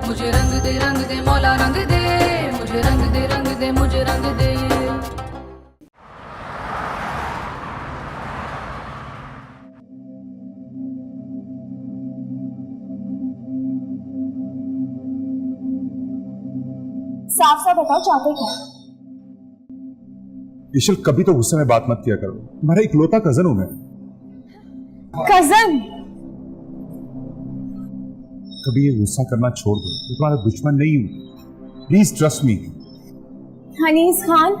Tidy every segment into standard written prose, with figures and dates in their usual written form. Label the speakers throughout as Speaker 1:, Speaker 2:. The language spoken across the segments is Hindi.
Speaker 1: मुझे रंग दे मौला रंग दे, मुझे रंग दे मुझे रंग दे।
Speaker 2: साफ साफ बताओ चाहते क्या?
Speaker 3: ईशल कभी तो गुस्से में बात मत किया करो, तुम्हारा इकलौता कजन हूं मैं।
Speaker 2: कजन?
Speaker 3: कभी ये गुस्सा करना छोड़ दो, मैं तुम्हारा दुश्मन नहीं हूं, please trust me.
Speaker 2: Honey's Khan,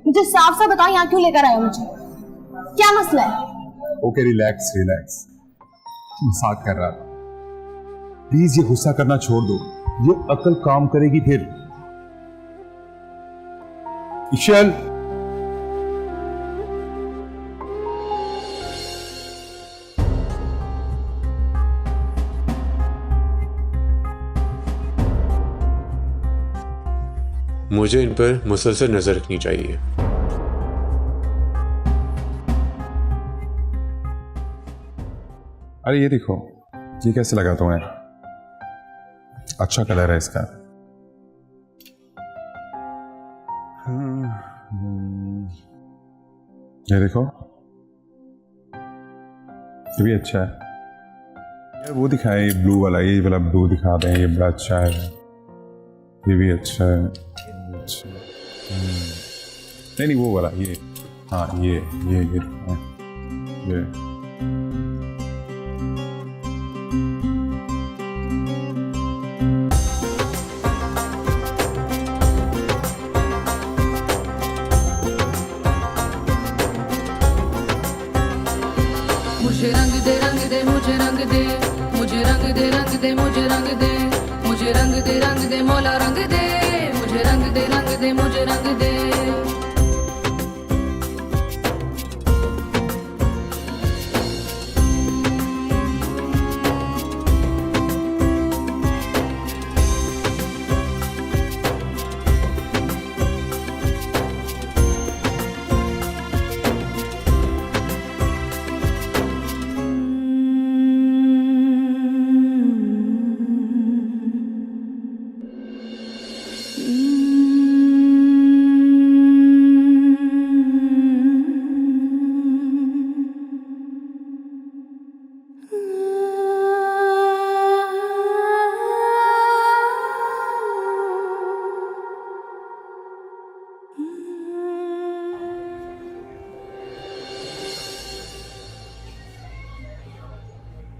Speaker 2: मुझे साफ साफ बताओ यहाँ क्यों लेकर आए हो मुझे? क्या मसला है?
Speaker 3: ओके रिलैक्स रिलैक्स, मजाक कर रहा था। प्लीज ये गुस्सा करना छोड़ दो, ये अकल काम करेगी फिर। ईशल
Speaker 4: मुझे इन पर मुसलसल नजर रखनी चाहिए।
Speaker 3: अरे ये देखो, ये कैसे लगा तुम्हें? अच्छा कलर है इसका। ये देखो, ये भी अच्छा है यार। वो दिखाए ये ब्लू वाला, ये वाला ब्लू दिखा दें, ये बड़ा अच्छा है। ये भी अच्छा है, अच्छा। नहीं वो वाला, ये हाँ ये
Speaker 1: मुझे रंग दे मुझे रंग दे, मुझे रंग दे मुझे रंग दे, मुझे रंग दे मौला रंग दे, मुझे रंग दे मुझे रंग दे।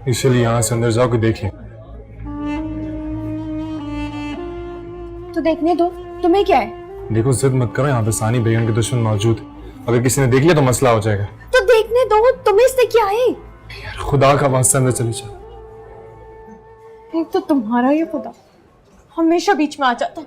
Speaker 5: इसलिए यहाँ से अंदर जाओ कि देख लें।
Speaker 2: तो देखने दो, तुम्हें क्या है?
Speaker 5: देखो जिद मत करो, यहाँ पे सानी बेगम के दुश्मन मौजूद है। अगर किसी ने देख लिया तो मसला हो जाएगा।
Speaker 2: तो देखने दो, तुम्हें इससे क्या है?
Speaker 5: यार खुदा का वास्ता अंदर चली जाओ।
Speaker 2: एक तो तुम्हारा ये खुदा हमेशा बीच में आ जाता है।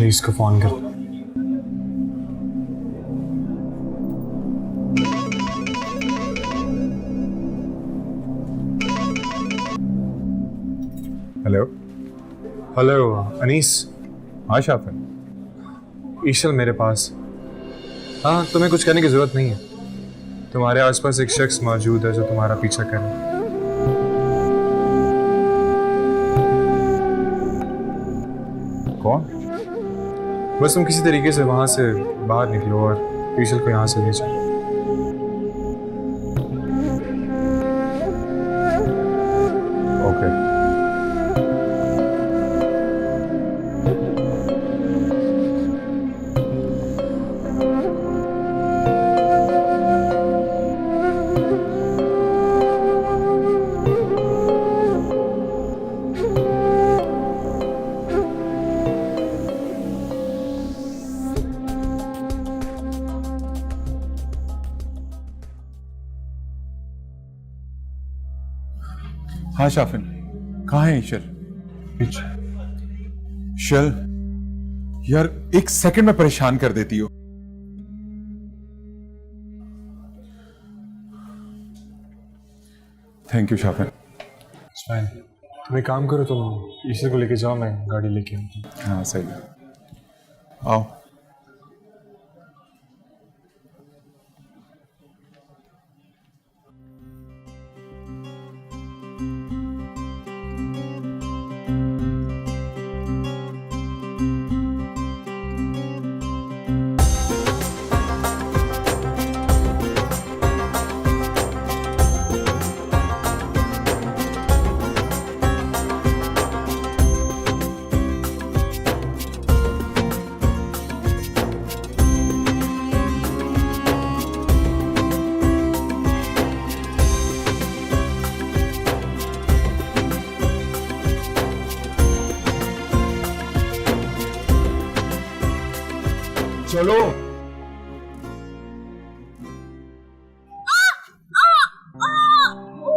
Speaker 5: इसको फोन कर।
Speaker 3: Hello
Speaker 5: hello Anees.
Speaker 3: हाँ शाफिन,
Speaker 5: ईशल मेरे पास। हाँ तुम्हें कुछ करने की जरूरत नहीं है। तुम्हारे आसपास एक शख्स मौजूद है जो तुम्हारा पीछा कर रहा है।
Speaker 3: कौन?
Speaker 5: बस तुम किसी तरीके से वहां से बाहर निकलो और ईशल को यहाँ से ले जाओ।
Speaker 3: ओके। हाँ शाफिन, कहाँ है ईशल?
Speaker 5: पीछे।
Speaker 3: ईशल यार, एक सेकंड में परेशान कर देती हो। Thank you Shafin.
Speaker 5: फाइन। तुम एक काम करो, तुम ईशल को लेके जाओ, मैं गाड़ी लेके आता हूँ।
Speaker 3: हाँ सही है, आओ। चलो।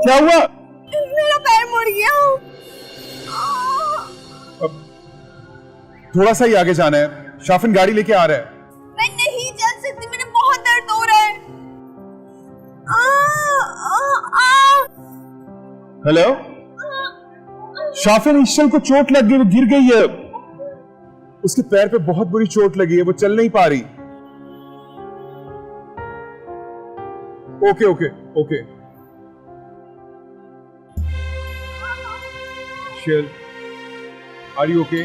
Speaker 3: क्या हुआ?
Speaker 2: मेरा पैर मुड़ गया।
Speaker 3: थोड़ा सा ही आगे जाना है, शाफिन गाड़ी लेके आ रहा है।
Speaker 2: मैं नहीं चल सकती, मेरे बहुत दर्द हो रहा है।
Speaker 3: हेलो शाफिन, ईशल को चोट लग गई, वो गिर गई है। उसके पैर पे बहुत बुरी चोट लगी है, वो चल नहीं पा रही। Okay okay okay. Ishal, are you okay?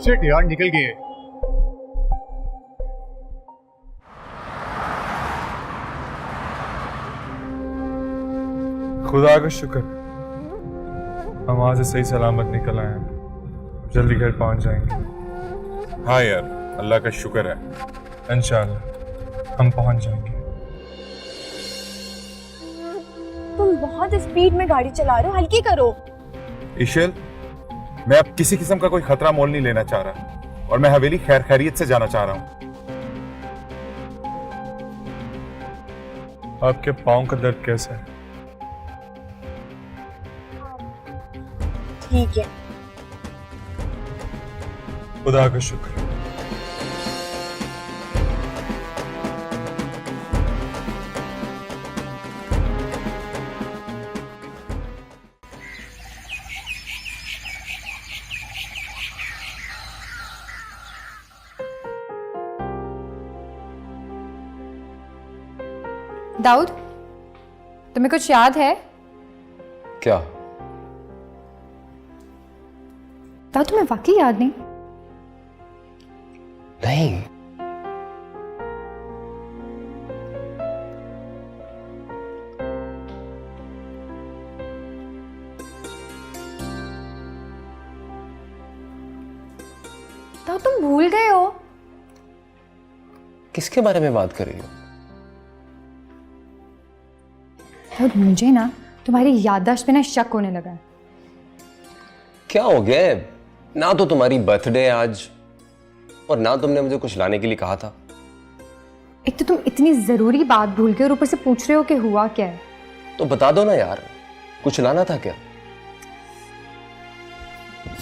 Speaker 5: Shit यार, निकल गए। खुदा का शुक्र, हम वहां से सही सलामत निकल आए हैं। जल्दी घर पहुंच जाएंगे।
Speaker 3: हाँ यार, अल्लाह का शुक्र है।
Speaker 5: इंशाल्लाह हम पहुंच जाएंगे।
Speaker 2: तुम बहुत स्पीड में गाड़ी चला रहे हो, हल्की करो।
Speaker 3: ईशल, मैं अब किसी किस्म का कोई खतरा मोल नहीं लेना चाह रहा, और मैं हवेली खैर खैरियत से जाना चाह रहा हूं।
Speaker 5: आपके पाँव का दर्द कैसा है?
Speaker 2: ठीक है।
Speaker 5: खुदा का शुक्र।
Speaker 6: दाऊद, तुम्हें कुछ याद है?
Speaker 7: क्या?
Speaker 6: दाऊद, तुम्हें वाकई याद नहीं?
Speaker 7: नहीं।
Speaker 6: दाऊद, तुम भूल गए हो?
Speaker 7: किसके बारे में बात कर रही हो?
Speaker 6: दाऊद, मुझे ना तुम्हारी याददाश्त पे ना शक होने लगा है।
Speaker 7: क्या हो गया? ना तो तुम्हारी बर्थडे है आज, और ना तुमने मुझे कुछ लाने के लिए कहा था।
Speaker 6: एक तो तुम इतनी जरूरी बात भूल गए और ऊपर से पूछ रहे हो कि हुआ क्या है।
Speaker 7: तो बता दो ना यार, कुछ लाना था क्या?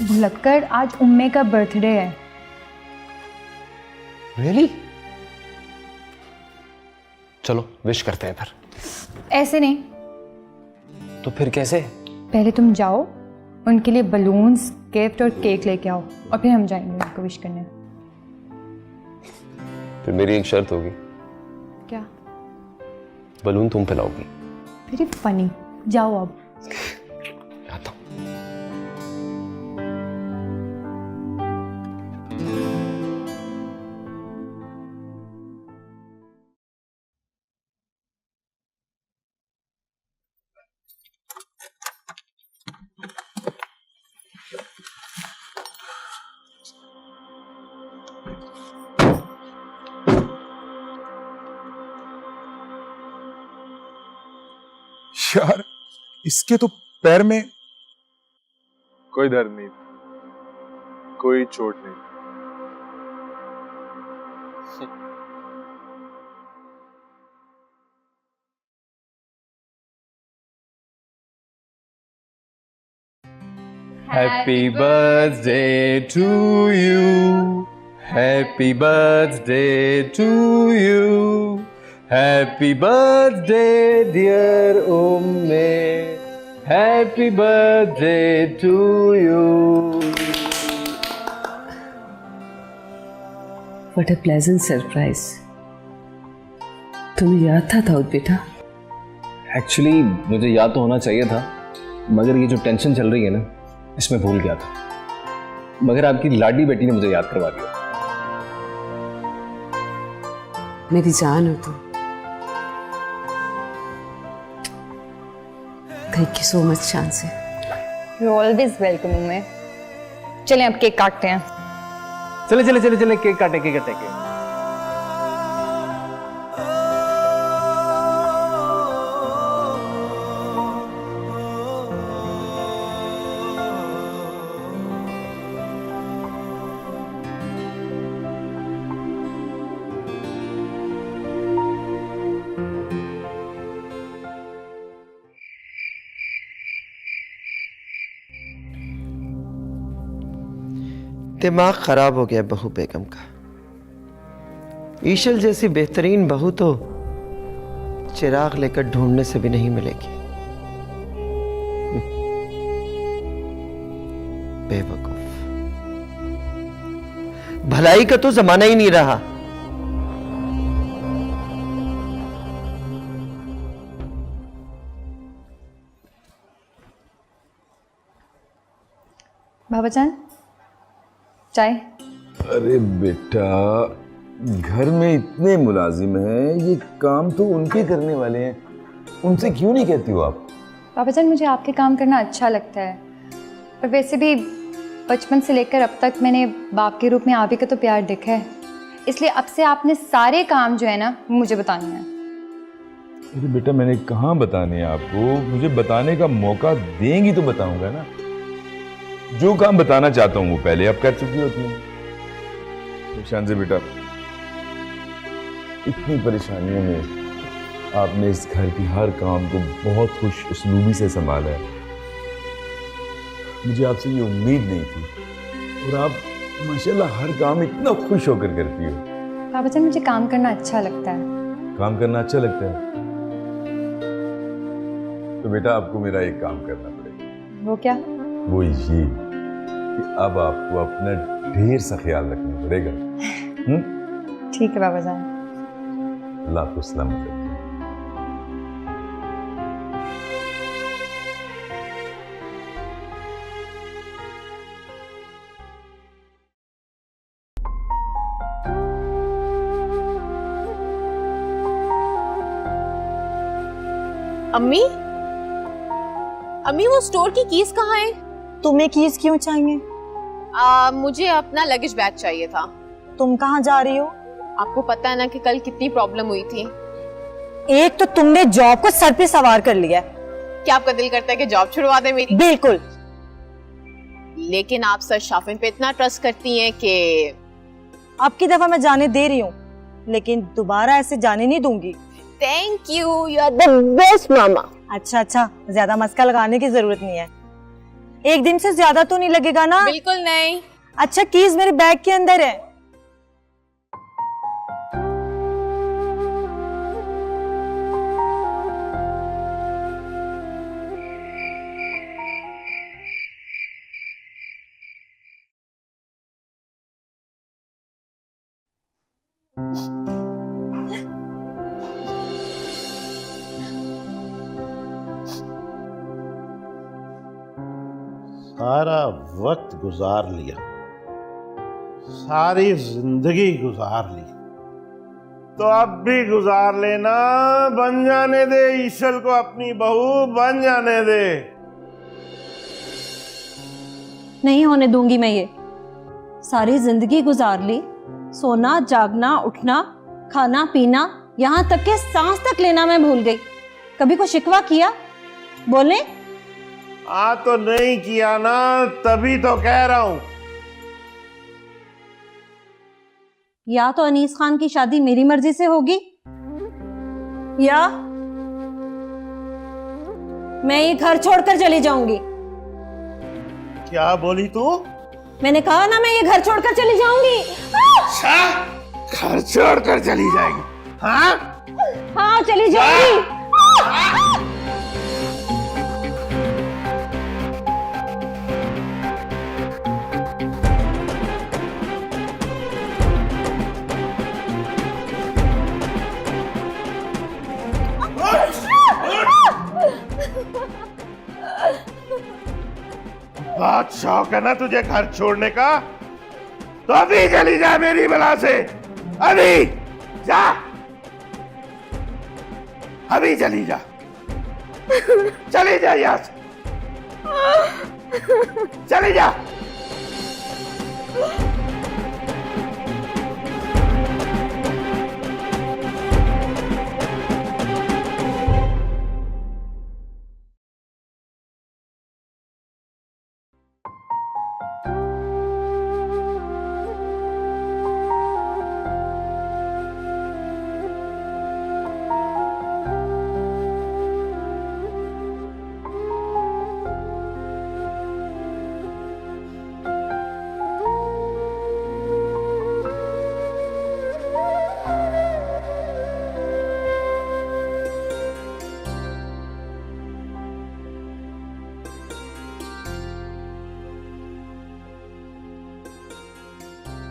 Speaker 6: भुलक्कर, आज उम्मे का बर्थडे है।
Speaker 7: रियली? चलो विश करते हैं फिर।
Speaker 6: ऐसे नहीं,
Speaker 7: तो फिर कैसे?
Speaker 6: पहले तुम जाओ, उनके लिए बलून्स, गिफ्ट और केक लेके आओ, और फिर हम जाएंगे उनको विश करने।
Speaker 7: फिर मेरी एक शर्त होगी।
Speaker 6: क्या?
Speaker 7: बलून तुम पिलाओगी।
Speaker 6: Very funny. जाओ अब।
Speaker 7: आता हूं।
Speaker 3: यार इसके तो पैर में
Speaker 5: कोई दर्द नहीं, कोई चोट नहीं।
Speaker 7: Happy birthday to you. Happy birthday to you. Happy birthday dear Umme. Happy birthday to you.
Speaker 8: What a pleasant surprise. तुम्हें याद था दाऊद बेटा?
Speaker 7: एक्चुअली मुझे याद तो होना चाहिए था, मगर ये जो टेंशन चल रही है ना, इसमें भूल गया था। मगर आपकी लाडी बेटी ने मुझे याद करवा दिया।
Speaker 8: मेरी जान हो तुम। Thank you so much chancy.
Speaker 6: You always welcome में। चलें अब केक काटते हैं।
Speaker 7: चले चले चले चले केक काटे केक काटे के।
Speaker 9: दिमाग खराब हो गया बहू बेगम का। ईशल जैसी बेहतरीन बहू तो चिराग लेकर ढूंढने से भी नहीं मिलेगी। बेवकूफ, भलाई का तो जमाना ही नहीं रहा।
Speaker 6: बाबा जान चाय।
Speaker 10: अरे बेटा, घर में इतने मुलाजिम हैं, ये काम तो उनके करने वाले हैं, उनसे क्यों नहीं कहती हो आप?
Speaker 6: बाबा जान मुझे आपके काम करना अच्छा लगता है, पर वैसे भी बचपन से लेकर अब तक मैंने बाप के रूप में आप ही का तो प्यार देखा है, इसलिए अब से आपने सारे काम जो है ना मुझे बताने हैं।
Speaker 10: अरे बेटा, मैंने कहाँ बताने हैं आपको? मुझे बताने का मौका देंगी तो बताऊंगा ना। जो काम बताना चाहता हूँ वो पहले आप कर चुकी होती हैं। शान से बेटा, इतनी परेशानियों में आपने इस घर की हर काम को बहुत खुश उसलूबी से संभाला है। मुझे आपसे ये उम्मीद नहीं थी, और आप माशाल्लाह हर काम इतना खुश होकर करती हो।
Speaker 6: बाबा जान मुझे काम करना अच्छा लगता है।
Speaker 10: काम करना अच्छा लगता है तो बेटा आपको मेरा एक काम करना पड़ेगा।
Speaker 6: वो क्या?
Speaker 10: वो ये कि अब आपको अपना ढेर सा ख्याल रखना पड़ेगा।
Speaker 6: ठीक है बाबा जान।
Speaker 10: अल्लाह आपको सलामत रखे।
Speaker 2: अम्मी, अम्मी वो स्टोर की कीज कहाँ है?
Speaker 11: तुम्हें कीज क्यों चाहिए?
Speaker 2: मुझे अपना लगेज बैग चाहिए था।
Speaker 11: तुम कहाँ जा रही हो?
Speaker 2: आपको पता है ना कि कल कितनी प्रॉब्लम हुई थी।
Speaker 11: एक तो तुमने जॉब को सर पे सवार कर लिया।
Speaker 2: क्या आपका दिल करता है कि जॉब छुड़वा दे मेरी?
Speaker 11: बिल्कुल।
Speaker 2: लेकिन आप सर शाफिन पे इतना ट्रस्ट करती हैं कि
Speaker 11: अब की दफा मैं जाने दे रही हूँ, लेकिन दोबारा ऐसे जाने नहीं दूंगी।
Speaker 2: Thank you, you are the best मामा।
Speaker 11: अच्छा, ज्यादा मस्का लगाने की जरूरत नहीं है। एक दिन से ज्यादा तो नहीं लगेगा ना?
Speaker 2: बिल्कुल नहीं।
Speaker 11: अच्छा, कीज मेरे बैग के अंदर है।
Speaker 12: सारा वक्त गुजार लिया, सारी जिंदगी गुजार ली, तो अब भी गुजार लेना। बन जाने दे ईशल को अपनी बहू, बन जाने दे।
Speaker 11: नहीं होने दूंगी मैं ये। सारी जिंदगी गुजार ली, सोना जागना उठना खाना पीना, यहाँ तक के सांस तक लेना मैं भूल गई। कभी को शिकवा किया बोले?
Speaker 12: तो नहीं किया ना, तभी तो कह रहा हूं।
Speaker 11: या तो अनीस खान की शादी मेरी मर्जी से होगी, या मैं ये घर छोड़कर चली जाऊंगी।
Speaker 12: क्या बोली तू?
Speaker 11: मैंने कहा ना, मैं ये घर छोड़कर चली जाऊंगी।
Speaker 12: अच्छा, घर छोड़कर चली जाएगी? हाँ
Speaker 11: हाँ, चली जाऊंगी।
Speaker 12: बहुत शौक है ना तुझे घर छोड़ने का, तो अभी चली जा मेरी बला से। अभी जा, अभी चली जा, चली जा यहां से, चली जा।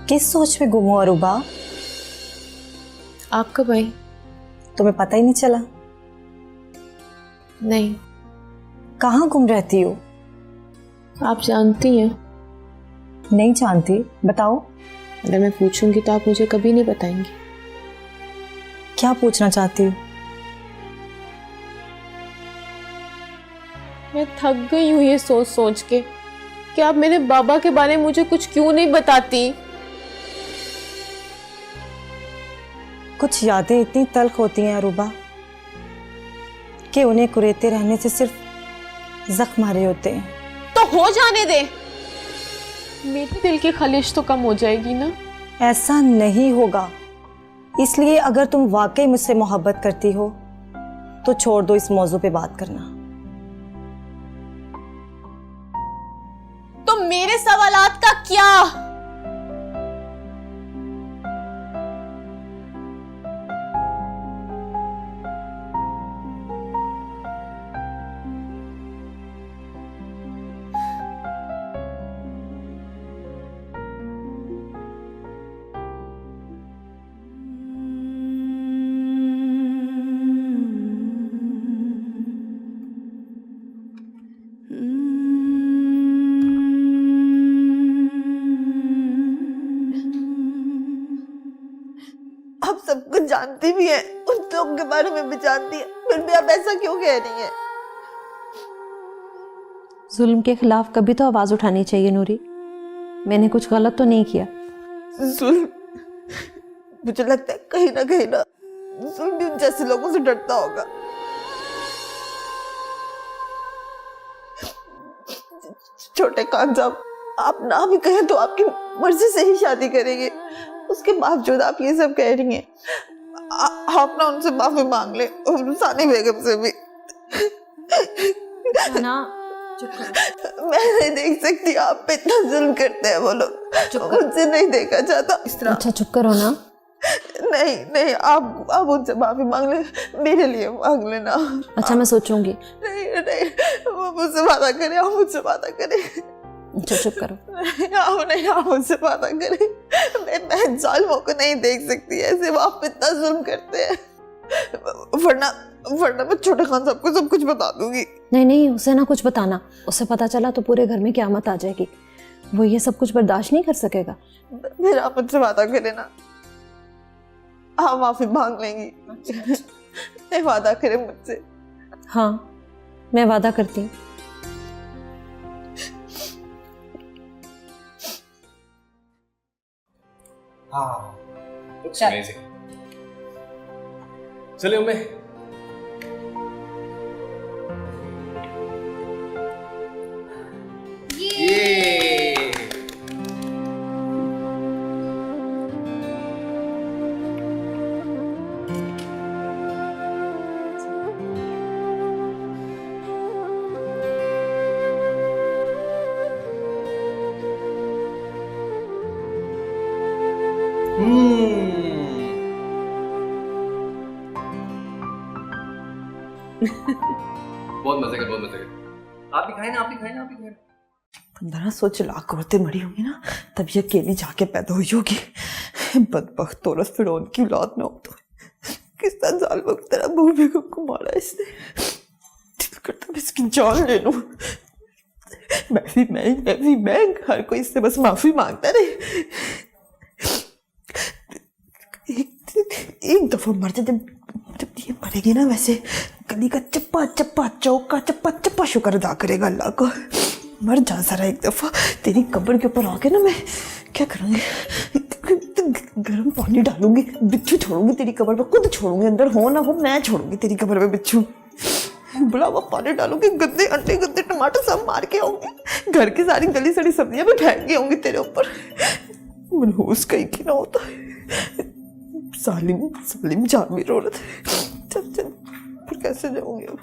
Speaker 11: किस सोच में गुम हो अरूबा?
Speaker 2: आप कब आई?
Speaker 11: तुम्हें पता ही नहीं चला?
Speaker 2: नहीं।
Speaker 11: कहाँ गुम रहती हो?
Speaker 2: आप जानती हैं?
Speaker 11: नहीं जानती, बताओ।
Speaker 2: अगर मैं पूछूंगी तो आप मुझे कभी नहीं बताएंगी।
Speaker 11: क्या पूछना चाहती हो?
Speaker 2: मैं थक गई हूँ ये सोच सोच के कि आप मेरे बाबा के बारे में मुझे कुछ क्यों नहीं बताती।
Speaker 11: कुछ यादें इतनी तल्ख होती हैं अरूबा कि उन्हें कुरेते रहने से सिर्फ जख्म मारे होते हैं।
Speaker 2: तो हो जाने दे, मेरे दिल की खलिश तो कम हो जाएगी ना।
Speaker 11: ऐसा नहीं होगा, इसलिए अगर तुम वाकई मुझसे मोहब्बत करती हो तो छोड़ दो इस मौजू पे बात करना।
Speaker 2: तो मेरे सवालात का क्या?
Speaker 9: आप सब कुछ जानती भी हैं, उन लोगों के बारे में भी जानती है, फिर भी आप ऐसा क्यों कह रही हैं?
Speaker 11: जुल्म के खिलाफ कभी तो आवाज उठानी चाहिए नूरी। मैंने कुछ गलत तो नहीं किया।
Speaker 9: जुल्म, मुझे लगता है कहीं ना जुल्म भी उन जैसे लोगों से डरता होगा। छोटे खान साहब, आप ना भी कहें तो आपकी मर्जी से ही शादी करेंगे, उसके बावजूद आप ये सब कह रही हैं। आप ना उनसे माफी मांग ले, और सानी बेगम से भी।
Speaker 11: ना
Speaker 9: मैं नहीं देख सकती आप पे इतना जुल्म करते हैं वो लोग, मुझसे नहीं देखा जाता इस तरह।
Speaker 11: अच्छा चुप करो ना।
Speaker 9: नहीं, आप उनसे माफी मांग ले, मेरे लिए मांग लेना।
Speaker 11: अच्छा मैं सोचूंगी।
Speaker 9: नहीं, वो मुझसे वादा करे, आप मुझसे वादा करे।
Speaker 11: अच्छा चुप करो।
Speaker 9: नहीं, आप मुझसे वादा करे। मैं जालिमों को नहीं देख सकती ऐसे, वो आप इतना जुल्म करते हैं। वरना मैं छोटे खान साहब को सब कुछ बता दूंगी।
Speaker 11: नहीं, उसे ना कुछ बताना, उसे पता चला तो पूरे घर में क़यामत आ जाएगी। वो ये सब कुछ बर्दाश्त नहीं कर सकेगा।
Speaker 9: फिर आप मुझसे वादा करें ना, आप माफी मांग लेंगी। नहीं, वादा करें मुझसे।
Speaker 11: हाँ मैं वादा करती हूँ।
Speaker 7: हाँ, looks amazing. चलिए उम्मे। बहुत मजे का, बहुत मजे का। आप भी खाए ना, आप भी खाए ना, आप भी खाए ना।
Speaker 9: 1500 लाख औरतें मरी होंगी ना, तब ये अकेली जाके पैदा हुई होगी। बदबख्त तोरस फिरौन की औलाद में हो तो किस तरह जाल वक्त तेरा बहू बेगम को मारा इसने। दिल करता मैं इसकी जान ले लूं। मैं हर कोई इससे बस माफी मांगता रहे। एक दफा मर जाए, जब ये मरेगी ना, वैसे गली का चप्पा चप्पा, चौक का चप्पा चप्पा शुक्र अदा करेगा अल्लाह को। मर जा जरा एक दफा। तेरी कब्र के ऊपर आके ना मैं क्या करूंगी, गर्म पानी डालूंगी, बिच्छू छोड़ूंगी तेरी कब्र पे, खुद छोड़ूंगी, अंदर हो ना हो मैं छोड़ूंगी तेरी कब्र पे बिच्छू। बुला हुआ पानी डालूंगी, गंदे अंडे गंदे टमाटर सब मार के आऊंगी, घर की सारी गली सड़ी सब्जियां भी फेंक के आऊंगी तेरे ऊपर। मनहूस कहीं की ना होता। सालिम जान मेरी औरत। चल चल, फिर कैसे जाऊंगी अब,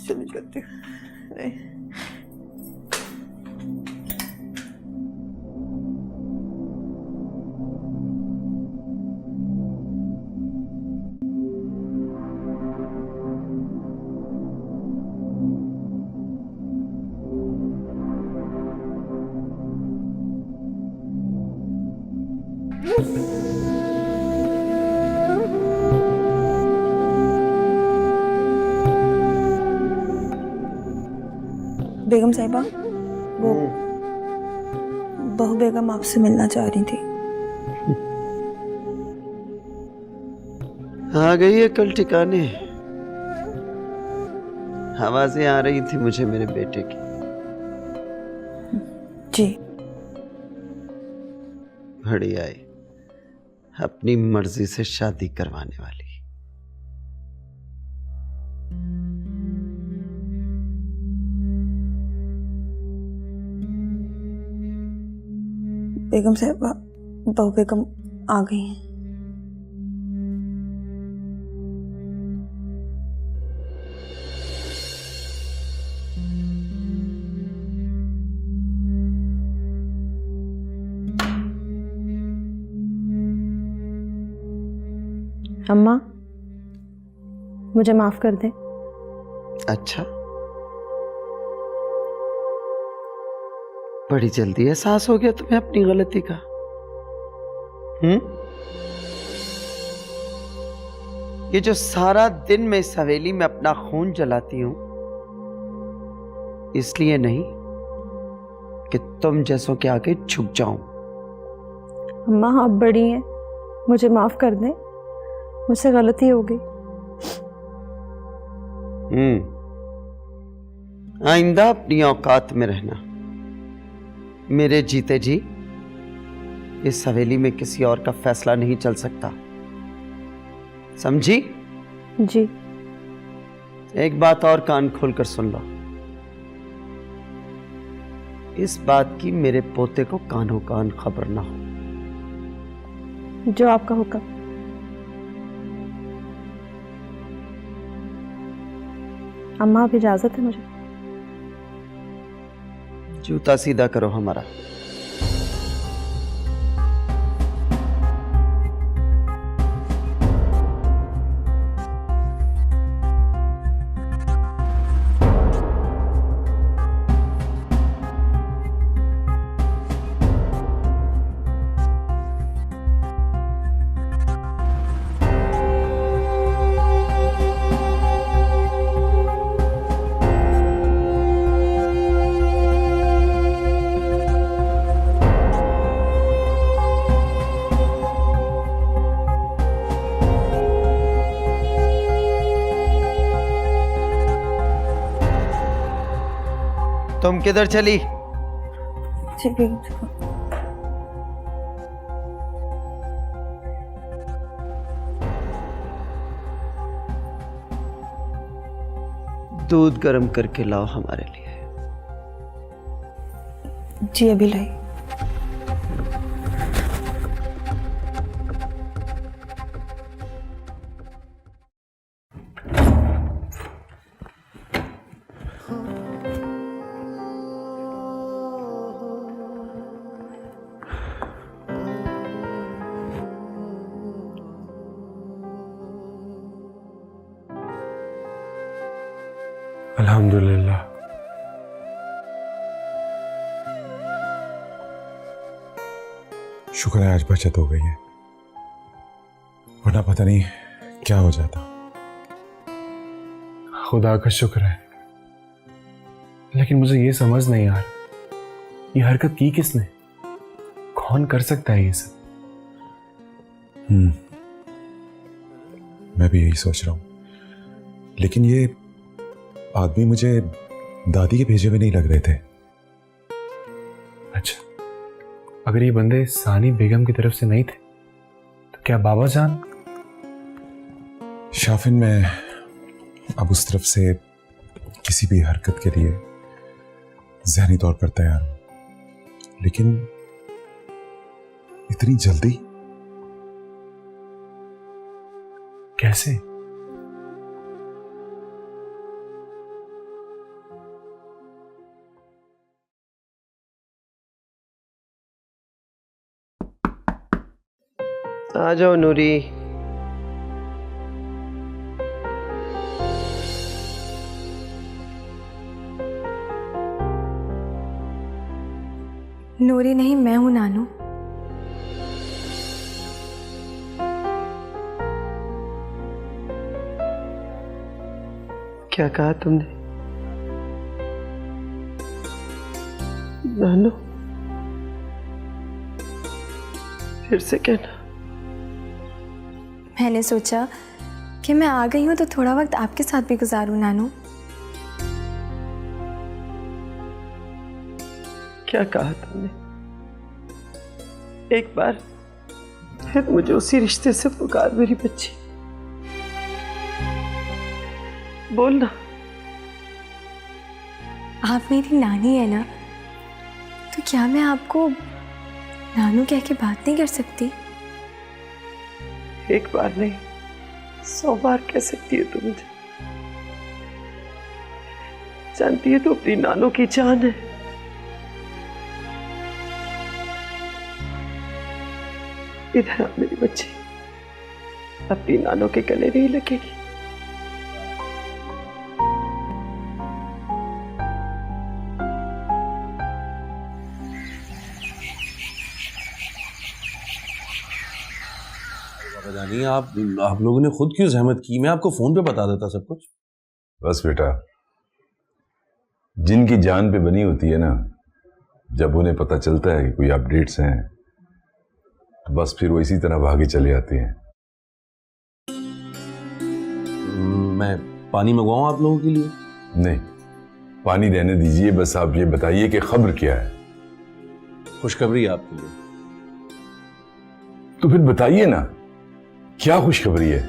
Speaker 9: चली जाती हूँ। नहीं
Speaker 11: बेगम साहिबा, वो बहू बेगम आपसे मिलना चाह रही थी।
Speaker 13: आ गई है कल ठिकाने। आवाजें आ रही थी मुझे मेरे बेटे की।
Speaker 11: जी।
Speaker 13: घड़ी आई अपनी मर्जी से शादी करवाने वाली।
Speaker 11: बेगम साहिबा, बहू बेगम आ गई हैं। अम्मा, मुझे माफ कर दे।
Speaker 13: अच्छा, बड़ी जल्दी एहसास हो गया तुम्हें अपनी गलती का। ये जो सारा दिन मैं इस हवेली में अपना खून जलाती हूं, इसलिए नहीं कि तुम जैसों के आगे झुक जाऊं।
Speaker 11: अम्मा, आप बड़ी हैं, मुझे माफ कर दें, मुझसे गलती हो गई।
Speaker 13: आइंदा अपनी औकात में रहना। मेरे जीते जी इस हवेली में किसी और का फैसला नहीं चल सकता, समझी?
Speaker 11: जी।
Speaker 13: एक बात और कान खोलकर सुन लो। इस बात की मेरे पोते को कानो कान खबर ना हो।
Speaker 11: जो आपका हुक्म। अम्मा, आप इजाजत है मुझे?
Speaker 13: जूता सीधा करो हमारा। तुम किधर चली?
Speaker 11: जी बेगम साहिबा।
Speaker 13: दूध गर्म करके लाओ हमारे लिए।
Speaker 11: जी, अभी लाई।
Speaker 5: अल्हम्दुलिल्लाह।
Speaker 3: शुक्र है आज बचत हो गई है, वरना पता नहीं क्या हो जाता।
Speaker 5: खुदा का शुक्र है, लेकिन मुझे ये समझ नहीं आ रहा, ये हरकत की किसने? कौन कर सकता है ये सब?
Speaker 3: मैं भी यही सोच रहा हूं, लेकिन ये आदमी मुझे दादी के भेजे हुए नहीं लग रहे थे।
Speaker 5: अच्छा, अगर ये बंदे सानी बेगम की तरफ से नहीं थे तो क्या बाबा जान?
Speaker 3: शाफिन, मैं अब उस तरफ से किसी भी हरकत के लिए ज़हनी तौर पर तैयार हूं, लेकिन इतनी जल्दी
Speaker 5: कैसे?
Speaker 13: आ जाओ नूरी।
Speaker 2: नूरी नहीं, मैं हूं नानू।
Speaker 13: क्या कहा तुमने? नानू, फिर से कहना।
Speaker 2: मैंने सोचा कि मैं आ गई हूं तो थोड़ा वक्त आपके साथ भी गुजारूं नानू।
Speaker 13: क्या कहा तुमने? एक बार फिर मुझे उसी रिश्ते से पुकार मेरी बच्ची। बोलना।
Speaker 2: आप मेरी नानी है ना, तो क्या मैं आपको नानू कह के बात नहीं कर सकती?
Speaker 13: एक बार नहीं, 100 बार कह सकती है तू मुझे। जानती है तू अपनी नानों की जान है। इधर आ मेरी बच्ची, अपनी नानों के गले नहीं लगेगी।
Speaker 14: पता नहीं आप लोगों ने खुद क्यों जहमत की? मैं आपको फोन पे बता देता सब कुछ।
Speaker 10: बस बेटा, जिनकी जान पे बनी होती है ना, जब उन्हें पता चलता है कि कोई अपडेट्स हैं तो बस फिर वो इसी तरह भागे चले आते हैं।
Speaker 14: मैं पानी मंगवाऊं आप लोगों के लिए?
Speaker 10: नहीं, पानी रहने दीजिए, बस आप ये बताइए कि खबर क्या है।
Speaker 14: खुशखबरी आपके लिए।
Speaker 10: तो फिर बताइए ना, क्या खुशखबरी है?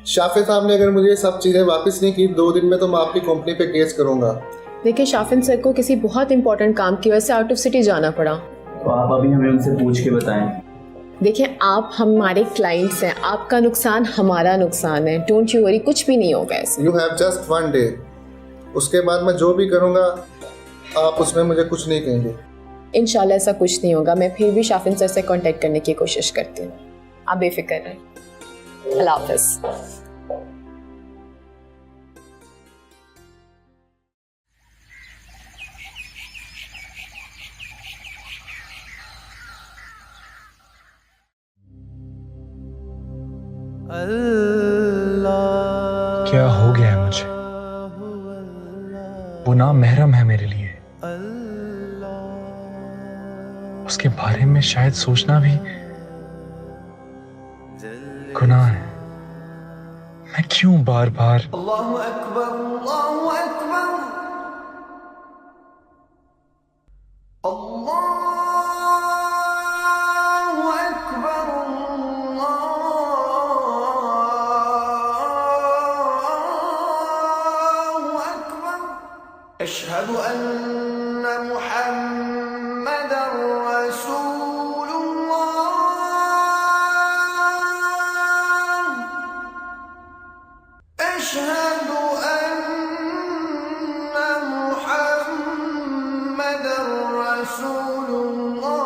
Speaker 15: शाफिन साहब ने अगर मुझे ये सब चीज़ें वापस नहीं की 2 दिन में, तो मैं आपकी कंपनी पे केस करूंगा।
Speaker 16: देखिए, शाफिन सर को किसी बहुत इंपॉर्टेंट काम की वजह से आउट ऑफ सिटी जाना पड़ा।
Speaker 17: तो आप अभी हमें उनसे पूछ के बताएं।
Speaker 16: देखिए, आप हमारे क्लाइंट्स हैं, आपका नुकसान हमारा नुकसान है। डोंट यू वरी, कुछ भी नहीं होगा ऐसे।
Speaker 15: यू हैव जस्ट 1 डे, उसके बाद मैं जो भी करूंगा आप उसमें मुझे कुछ नहीं कहेंगे।
Speaker 16: इंशाल्लाह ऐसा कुछ नहीं होगा। मैं फिर भी शाफिन सर से कांटेक्ट करने की कोशिश करती हूँ, आप बेफिक्र रहें। अल्लाह हाफ़िज़।
Speaker 5: क्या हो गया है मुझे? वो नाम महरम है मेरे लिए, उसके बारे में शायद सोचना भी गुनाह है। मैं क्यों बार बार
Speaker 13: अल्लाहु अकबर, अल्लाहु अकबर, अल्लाहु अकबर, अल्लाहु अकबर, अशहदु अन्ना मुहम्मदर रसूलुल्लाह, अशहदु अन्ना मुहम्मदर रसूलुल्लाह।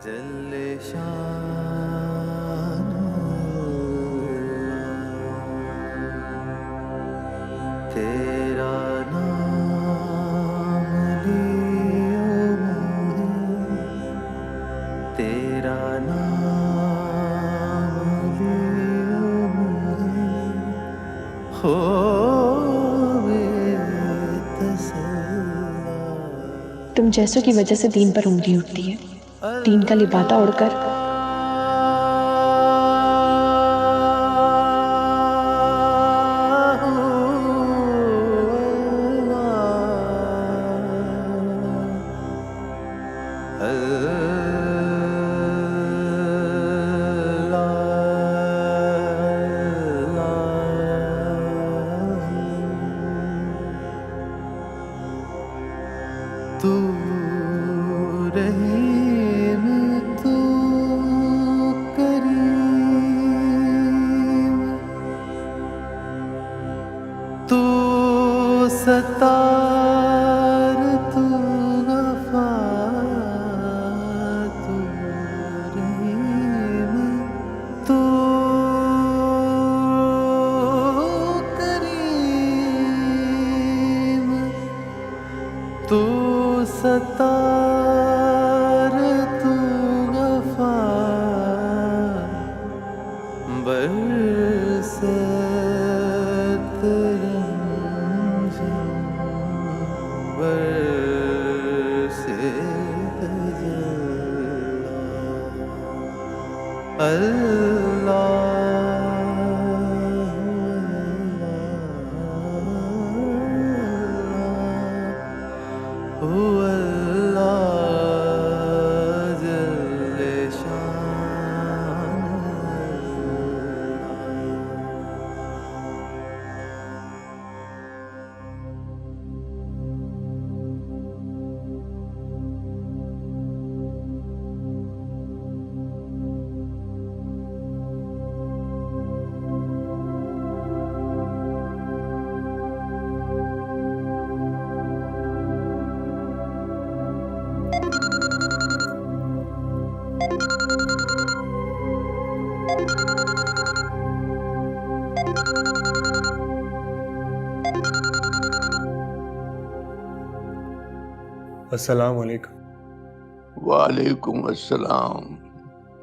Speaker 13: जल्ले तेरा नाम लियो तेरा नाम लियो हो
Speaker 16: तुम जैसों की वजह से दीन पर उंगली उठती है, दीन का लिबादा उड़कर
Speaker 13: तू रहीम, तू करीम, तू सत्तार, तू गफार, तू रहीम, तू करीम, तू सत्तार, तू गफार, बरसत रंजन, बरसे तजल्ला, अल्लाह
Speaker 5: अस्सलाम वालेकुम।
Speaker 12: वालेकुम अस्सलाम।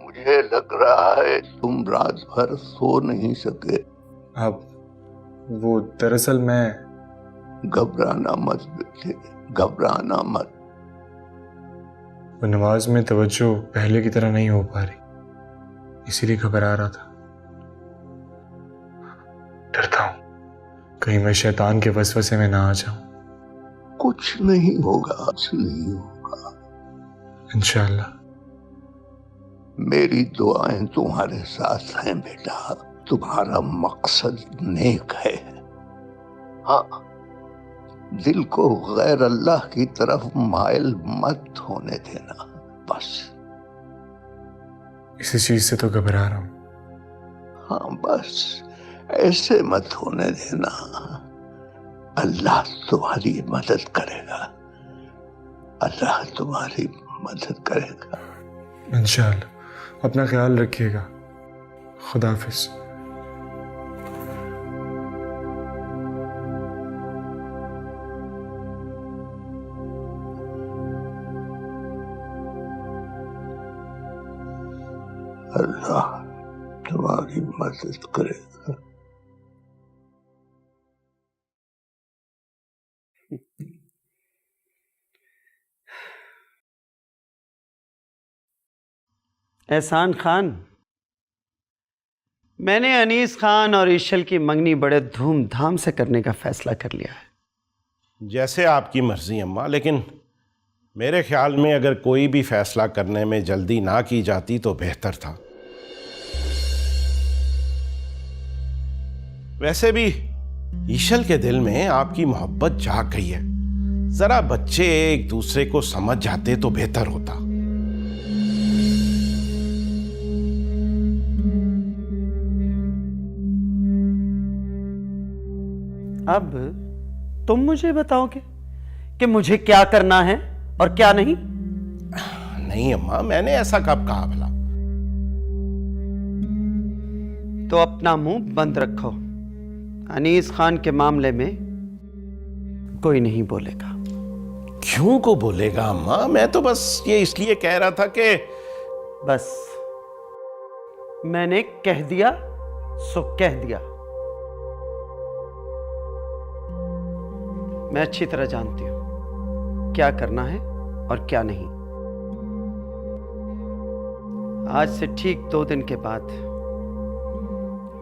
Speaker 12: मुझे लग रहा है तुम रात भर सो नहीं सके।
Speaker 5: अब वो दरअसल मैं
Speaker 12: घबराना मत बेटे, घबराना मत।
Speaker 5: वो नमाज में तवज्जो पहले की तरह नहीं हो पा रही, इसीलिए घबरा रहा था। डरता हूं कहीं मैं शैतान के वसवसे में ना आ जाऊं।
Speaker 12: कुछ नहीं होगा, कुछ नहीं होगा
Speaker 5: इंशाअल्लाह।
Speaker 12: मेरी दुआएं तुम्हारे साथ हैं बेटा। तुम्हारा मकसद नेक है। हाँ, दिल को गैर अल्लाह की तरफ माइल मत होने देना, बस।
Speaker 5: इसी चीज से तो घबरा रहा हूं।
Speaker 12: हाँ, बस ऐसे मत होने देना। अल्लाह तुम्हारी मदद करेगा, अल्लाह तुम्हारी मदद करेगा
Speaker 5: इंशाअल्लाह। अपना ख्याल रखिएगा। खुदा हाफिज।
Speaker 12: अल्लाह तुम्हारी मदद करेगा।
Speaker 13: एहसान खान, मैंने अनीस खान और ईशल की मंगनी बड़े धूमधाम से करने का फैसला कर लिया है।
Speaker 18: जैसे आपकी मर्जी अम्मा, लेकिन मेरे ख्याल में अगर कोई भी फैसला करने में जल्दी ना की जाती तो बेहतर था। वैसे भी ईशल के दिल में आपकी मोहब्बत जाग गई है, जरा बच्चे एक दूसरे को समझ जाते तो बेहतर होता।
Speaker 13: अब तुम मुझे बताओगे कि मुझे क्या करना है और क्या नहीं?
Speaker 18: नहीं अम्मा, मैंने ऐसा कब कहा भला?
Speaker 13: तो अपना मुंह बंद रखो। अनीस खान के मामले में कोई नहीं बोलेगा।
Speaker 18: क्यों को बोलेगा अम्मा? मैं तो बस ये इसलिए कह रहा था कि
Speaker 13: बस मैंने कह दिया सो कह दिया। मैं अच्छी तरह जानती हूं क्या करना है और क्या नहीं। आज से ठीक 2 दिन के बाद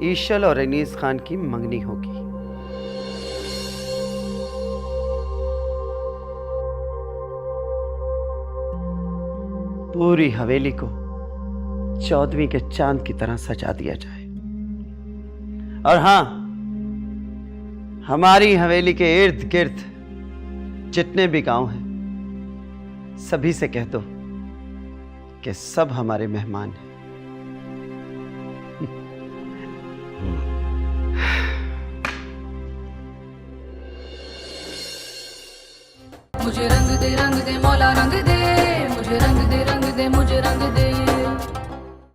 Speaker 13: ईशल और अनीस खान की मंगनी होगी। पूरी हवेली को 14वीं के चांद की तरह सजा दिया जाए। और हां, हमारी हवेली के इर्द गिर्द जितने भी गांव हैं, सभी से कह दो कि सब हमारे मेहमान हैं।
Speaker 1: मुझे रंग दे मौला रंग दे, मुझे रंग दे मुझे रंग दे।